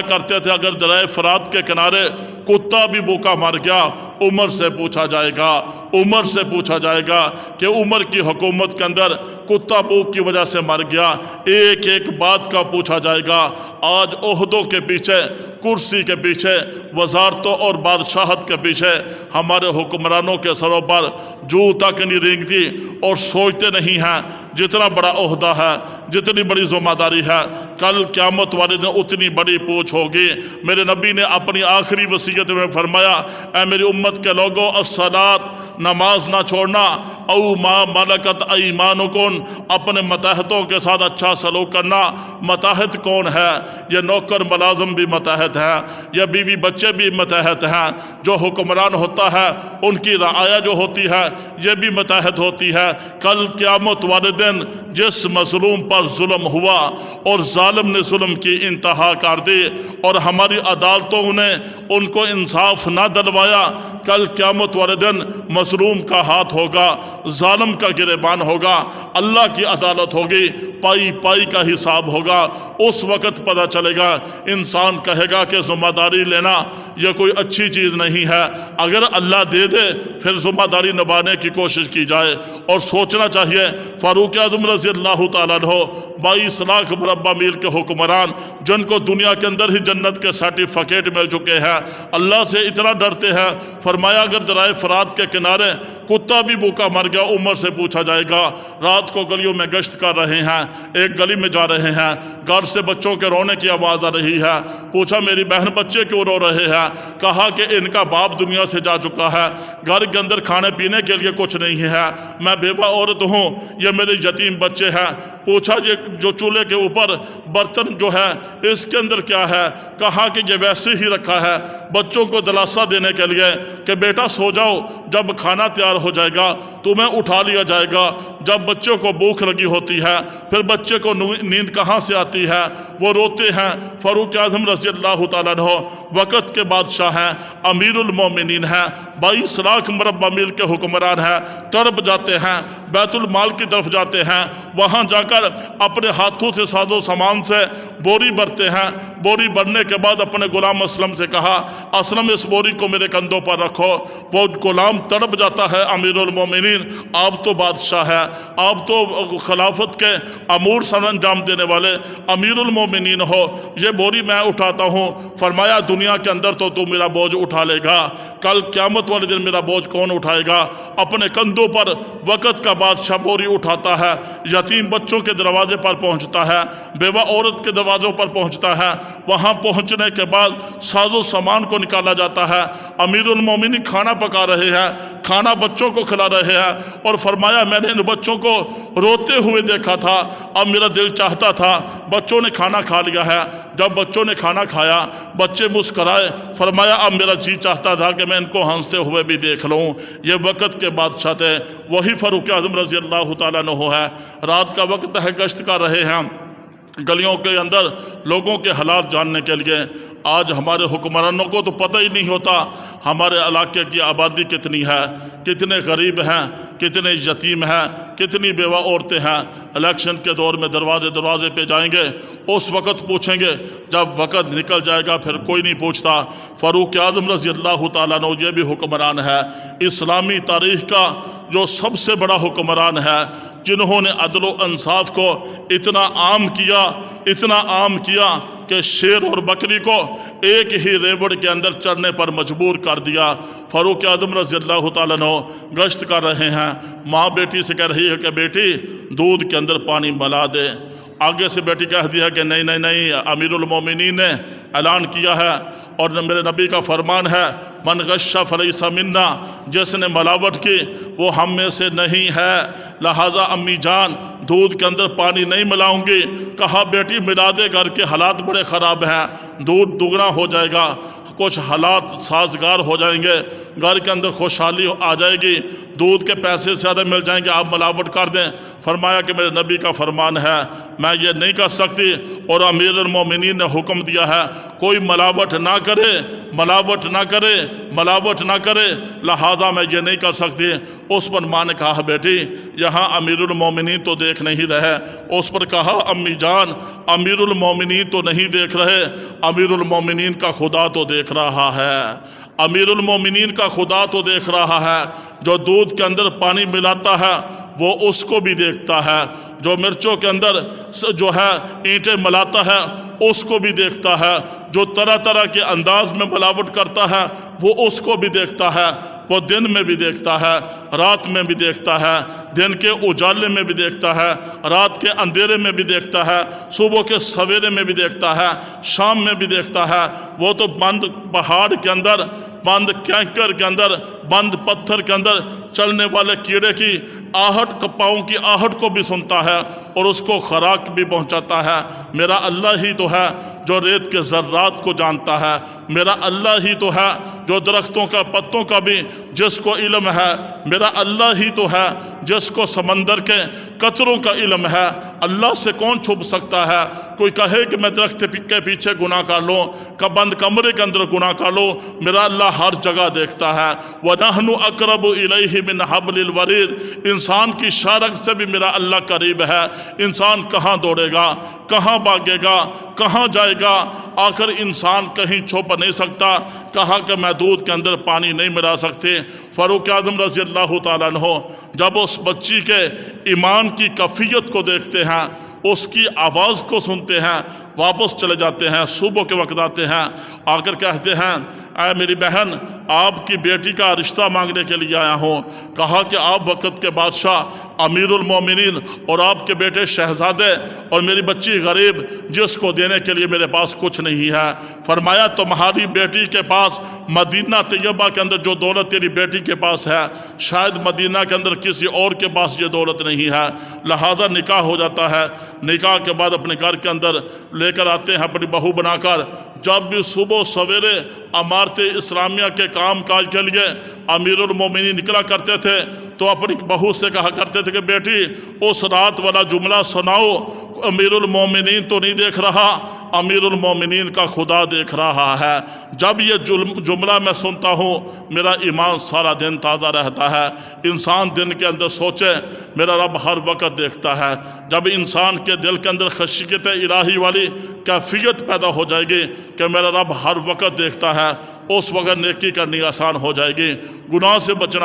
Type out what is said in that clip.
کرتے تھے اگر دریا فرات کے کنارے کتا بھی بھوکا مر گیا عمر سے پوچھا جائے گا، عمر سے پوچھا جائے گا کہ عمر کی حکومت کے اندر کتا بھوک کی وجہ سے مر گیا، ایک ایک بات کا پوچھا جائے گا۔ آج عہدوں کے پیچھے، کرسی کے پیچھے، وزارتوں اور بادشاہت کے پیچھے ہمارے حکمرانوں کے سروں پر جو تک نہیں رینگتی اور سوچتے نہیں ہیں جتنا بڑا عہدہ ہے، جتنی بڑی ذمہ داری ہے، کل قیامت والے دن اتنی بڑی پوچھ ہوگی۔ میرے نبی نے اپنی آخری وصیت میں فرمایا، اے میری امت کے لوگوں، الصلاۃ، نماز نہ چھوڑنا، او ما ملکت ایمانکم، اپنے متحدوں کے ساتھ اچھا سلوک کرنا۔ متحد کون ہے؟ یہ نوکر ملازم بھی متحد ہے، یہ بیوی بچے بھی متحد ہیں، جو حکمران ہوتا ہے ان کی رعایا جو ہوتی ہے یہ بھی متحد ہوتی ہے۔ کل قیامت والے دن جس مظلوم پر ظلم ہوا اور ظالم نے ظلم کی انتہا کر دی اور ہماری عدالتوں نے ان کو انصاف نہ دلوایا، کل قیامت والے دن مظلوم کا ہاتھ ہوگا، ظالم کا گریبان ہوگا، اللہ کی عدالت ہوگی، پائی پائی کا حساب ہوگا۔ اس وقت پتہ چلے گا، انسان کہے گا کہ ذمہ داری لینا یہ کوئی اچھی چیز نہیں ہے، اگر اللہ دے دے پھر ذمہ داری نبھانے کی کوشش کی جائے۔ اور سوچنا چاہیے فاروق اعظم رضی اللہ تعالیٰ عنہ 22 لاکھ مربع میل کے حکمران جن کو دنیا کے اندر ہی جنت کے سرٹیفکیٹ مل چکے ہیں، اللہ سے اتنا ڈرتے ہیں، فرمایا اگر درائے فرات کے کنارے کتا بھی بھوکا مر گیا عمر سے پوچھا جائے گا۔ رات کو گلیوں میں گشت کر رہے ہیں، ایک گلی میں جا رہے ہیں، گھر سے بچوں کے رونے کی آواز آ رہی ہے، پوچھا میری بہن بچے کیوں رو رہے ہیں؟ کہا کہ ان کا باپ دنیا سے جا چکا ہے، گھر کے اندر کھانے پینے کے لیے کچھ نہیں ہے، میں بیوہ عورت ہوں، یہ میرے یتیم بچے ہیں۔ پوچھا یہ جو چولہے کے اوپر برتن جو ہے اس کے اندر کیا ہے؟ کہا کہ یہ ویسے ہی رکھا ہے بچوں کو دلاسا دینے کے لیے کہ بیٹا سو جاؤ، جب کھانا تیار ہو جائے گا تمہیں اٹھا لیا جائے گا۔ جب بچوں کو بھوک لگی ہوتی ہے پھر بچے کو نیند کہاں سے آتی ہے؟ وہ روتے ہیں۔ فاروق اعظم رضی اللہ تعالیٰ عنہ وقت کے بادشاہ ہیں، امیر المومنین ہیں، 22 لاکھ مربع میل کے حکمران ہیں، تڑپ جاتے ہیں، بیت المال کی طرف جاتے ہیں، وہاں جا کر اپنے ہاتھوں سے ساز و سامان سے بوری بھرتے ہیں۔ بوری بھرنے کے بعد اپنے غلام اسلم سے کہا، اسلم اس بوری کو میرے کندھوں پر رکھو۔ وہ غلام تڑپ جاتا ہے، امیر المومنین آپ تو بادشاہ ہے، آپ تو خلافت کے امور سر انجام دینے والے امیر المومنین ہو، یہ بوری میں اٹھاتا ہوں۔ فرمایا دنیا کے اندر تو میرا بوجھ اٹھا لے گا، کل قیامت والے دن میرا بوجھ کون اٹھائے گا؟ اپنے کندھوں پر وقت کا بادشاہ بوری اٹھاتا ہے، یتیم بچوں کے دروازے پر پہنچتا ہے، بیوہ عورت کے دروازوں پر پہنچتا ہے۔ وہاں پہنچنے کے بعد ساز و سامان کو نکالا جاتا ہے، امیر المومنین کھانا پکا رہے ہیں، کھانا بچوں کو کھلا رہے ہیں، اور فرمایا میں نے ان بچوں کو روتے ہوئے دیکھا تھا، اب میرا دل چاہتا تھا بچوں نے کھانا کھا لیا ہے۔ جب بچوں نے کھانا کھایا بچے مسکرائے، فرمایا اب میرا جی چاہتا تھا کہ میں ان کو ہنستے ہوئے بھی دیکھ لوں۔ یہ وقت کے بادشاہ تھے، وہی فاروق اعظم رضی اللہ تعالیٰ عنہ ہے۔ رات کا وقت ہے، گشت کر رہے ہیں گلیوں کے اندر لوگوں کے حالات جاننے کے لیے۔ آج ہمارے حکمرانوں کو تو پتہ ہی نہیں ہوتا ہمارے علاقے کی آبادی کتنی ہے، کتنے غریب ہیں، کتنے یتیم ہیں، کتنی بیوہ عورتیں ہیں۔ الیکشن کے دور میں دروازے پہ جائیں گے، اس وقت پوچھیں گے، جب وقت نکل جائے گا پھر کوئی نہیں پوچھتا۔ فاروق اعظم رضی اللہ تعالیٰ عنہ یہ بھی حکمران ہے، اسلامی تاریخ کا جو سب سے بڑا حکمران ہے، جنہوں نے عدل و انصاف کو اتنا عام کیا کہ شیر اور بکری کو ایک ہی ریوڑ کے اندر چڑھنے پر مجبور کر دیا۔ فاروق اعظم رضی اللہ تعالیٰ عنہ گشت کر رہے ہیں، ماں بیٹی سے کہہ رہی ہے کہ بیٹی دودھ کے اندر پانی ملا دے۔ آگے سے بیٹی کہہ دیا کہ نہیں، امیر المومنین نے اعلان کیا ہے اور میرے نبی کا فرمان ہے، من غش فلیس منا، جس نے ملاوٹ کی وہ ہم میں سے نہیں ہے، لہٰذا امی جان دودھ کے اندر پانی نہیں ملاؤں گی۔ کہا بیٹی ملا دے، گھر کے حالات بڑے خراب ہیں، دودھ دگنا ہو جائے گا، کچھ حالات سازگار ہو جائیں گے، گھر کے اندر خوشحالی آ جائے گی، دودھ کے پیسے زیادہ مل جائیں گے، آپ ملاوٹ کر دیں۔ فرمایا کہ میرے نبی کا فرمان ہے میں یہ نہیں کر سکتی، اور امیر المومنین نے حکم دیا ہے کوئی ملاوٹ نہ کرے ملاوٹ نہ کرے لہذا میں یہ نہیں کر سکتی۔ اس پر ماں نے کہا بیٹی یہاں امیر المومنین تو دیکھ نہیں رہے۔ اس پر کہا امی جان امیر المومنین تو نہیں دیکھ رہے، امیر المومنین کا خدا تو دیکھ رہا ہے، امیر المومنین کا خدا تو دیکھ رہا ہے۔ جو دودھ کے اندر پانی ملاتا ہے وہ اس کو بھی دیکھتا ہے، جو مرچوں کے اندر جو ہے اینٹیں ملاتا ہے اس کو بھی دیکھتا ہے، جو طرح طرح کے انداز میں ملاوٹ کرتا ہے وہ اس کو بھی دیکھتا ہے۔ وہ دن میں بھی دیکھتا ہے، رات میں بھی دیکھتا ہے، دن کے اجالے میں بھی دیکھتا ہے، رات کے اندھیرے میں بھی دیکھتا ہے، صبح کے سویرے میں بھی دیکھتا ہے، شام میں بھی دیکھتا ہے۔ وہ تو بند پہاڑ کے اندر، بند کینکر کے اندر، بند پتھر کے اندر چلنے والے کیڑے کی آہٹ، پاؤں کی آہٹ کو بھی سنتا ہے اور اس کو خوراک بھی پہنچاتا ہے۔ میرا اللہ ہی تو ہے جو ریت کے ذرات کو جانتا ہے، میرا اللہ ہی تو ہے جو درختوں کا پتوں کا بھی جس کو علم ہے، میرا اللہ ہی تو ہے جس کو سمندر کے قطروں کا علم ہے۔ اللہ سے کون چھپ سکتا ہے؟ کوئی کہے کہ میں درخت کے پیچھے گناہ کر لوں، بند کمرے کے اندر گناہ کر لوں، میرا اللہ ہر جگہ دیکھتا ہے۔ وَنَحْنُ أَقْرَبُ إِلَيْهِ مِنْ حَبْلِ الْوَرِيدِ، انسان کی شارک سے بھی میرا اللہ قریب ہے۔ انسان کہاں دوڑے گا، کہاں بھاگے گا، کہاں جائے گا؟ آخر انسان کہیں چھپ نہیں سکتا۔ کہا کہ میں دودھ کے اندر پانی نہیں ملا سکتے۔ فاروق اعظم رضی اللہ تعالیٰ عنہ جب اس بچی کے ایمان کی کیفیت کو دیکھتے ہیں، اس کی آواز کو سنتے ہیں، واپس چلے جاتے ہیں، صبح کے وقت آتے ہیں، آ کر کہتے ہیں اے میری بہن آپ کی بیٹی کا رشتہ مانگنے کے لیے آیا ہوں۔ کہا کہ آپ وقت کے بادشاہ امیر المومنین اور آپ کے بیٹے شہزادے اور میری بچی غریب جس کو دینے کے لیے میرے پاس کچھ نہیں ہے۔ فرمایا تمہاری بیٹی کے پاس مدینہ طیبہ کے اندر جو دولت تیری بیٹی کے پاس ہے شاید مدینہ کے اندر کسی اور کے پاس یہ دولت نہیں ہے، لہذا نکاح ہو جاتا ہے۔ نکاح کے بعد اپنے گھر کے اندر لے کر آتے ہیں اپنی بہو بنا کر۔ جب بھی صبح سویرے عمارت اسلامیہ کے کام کاج کے لیے امیر المومنین نکلا کرتے تھے تو اپنی بہو سے کہا کرتے تھے کہ بیٹی اس رات والا جملہ سناؤ، امیر المومنین تو نہیں دیکھ رہا، امیر المومنین کا خدا دیکھ رہا ہے۔ جب یہ جملہ میں سنتا ہوں میرا ایمان سارا دن تازہ رہتا ہے۔ انسان دن کے اندر سوچے میرا رب ہر وقت دیکھتا ہے۔ جب انسان کے دل کے اندر خشیت الہی والی کیفیت پیدا ہو جائے گی کہ میرا رب ہر وقت دیکھتا ہے، اس وقت نیکی کرنی آسان ہو جائے گی، گناہ سے بچنا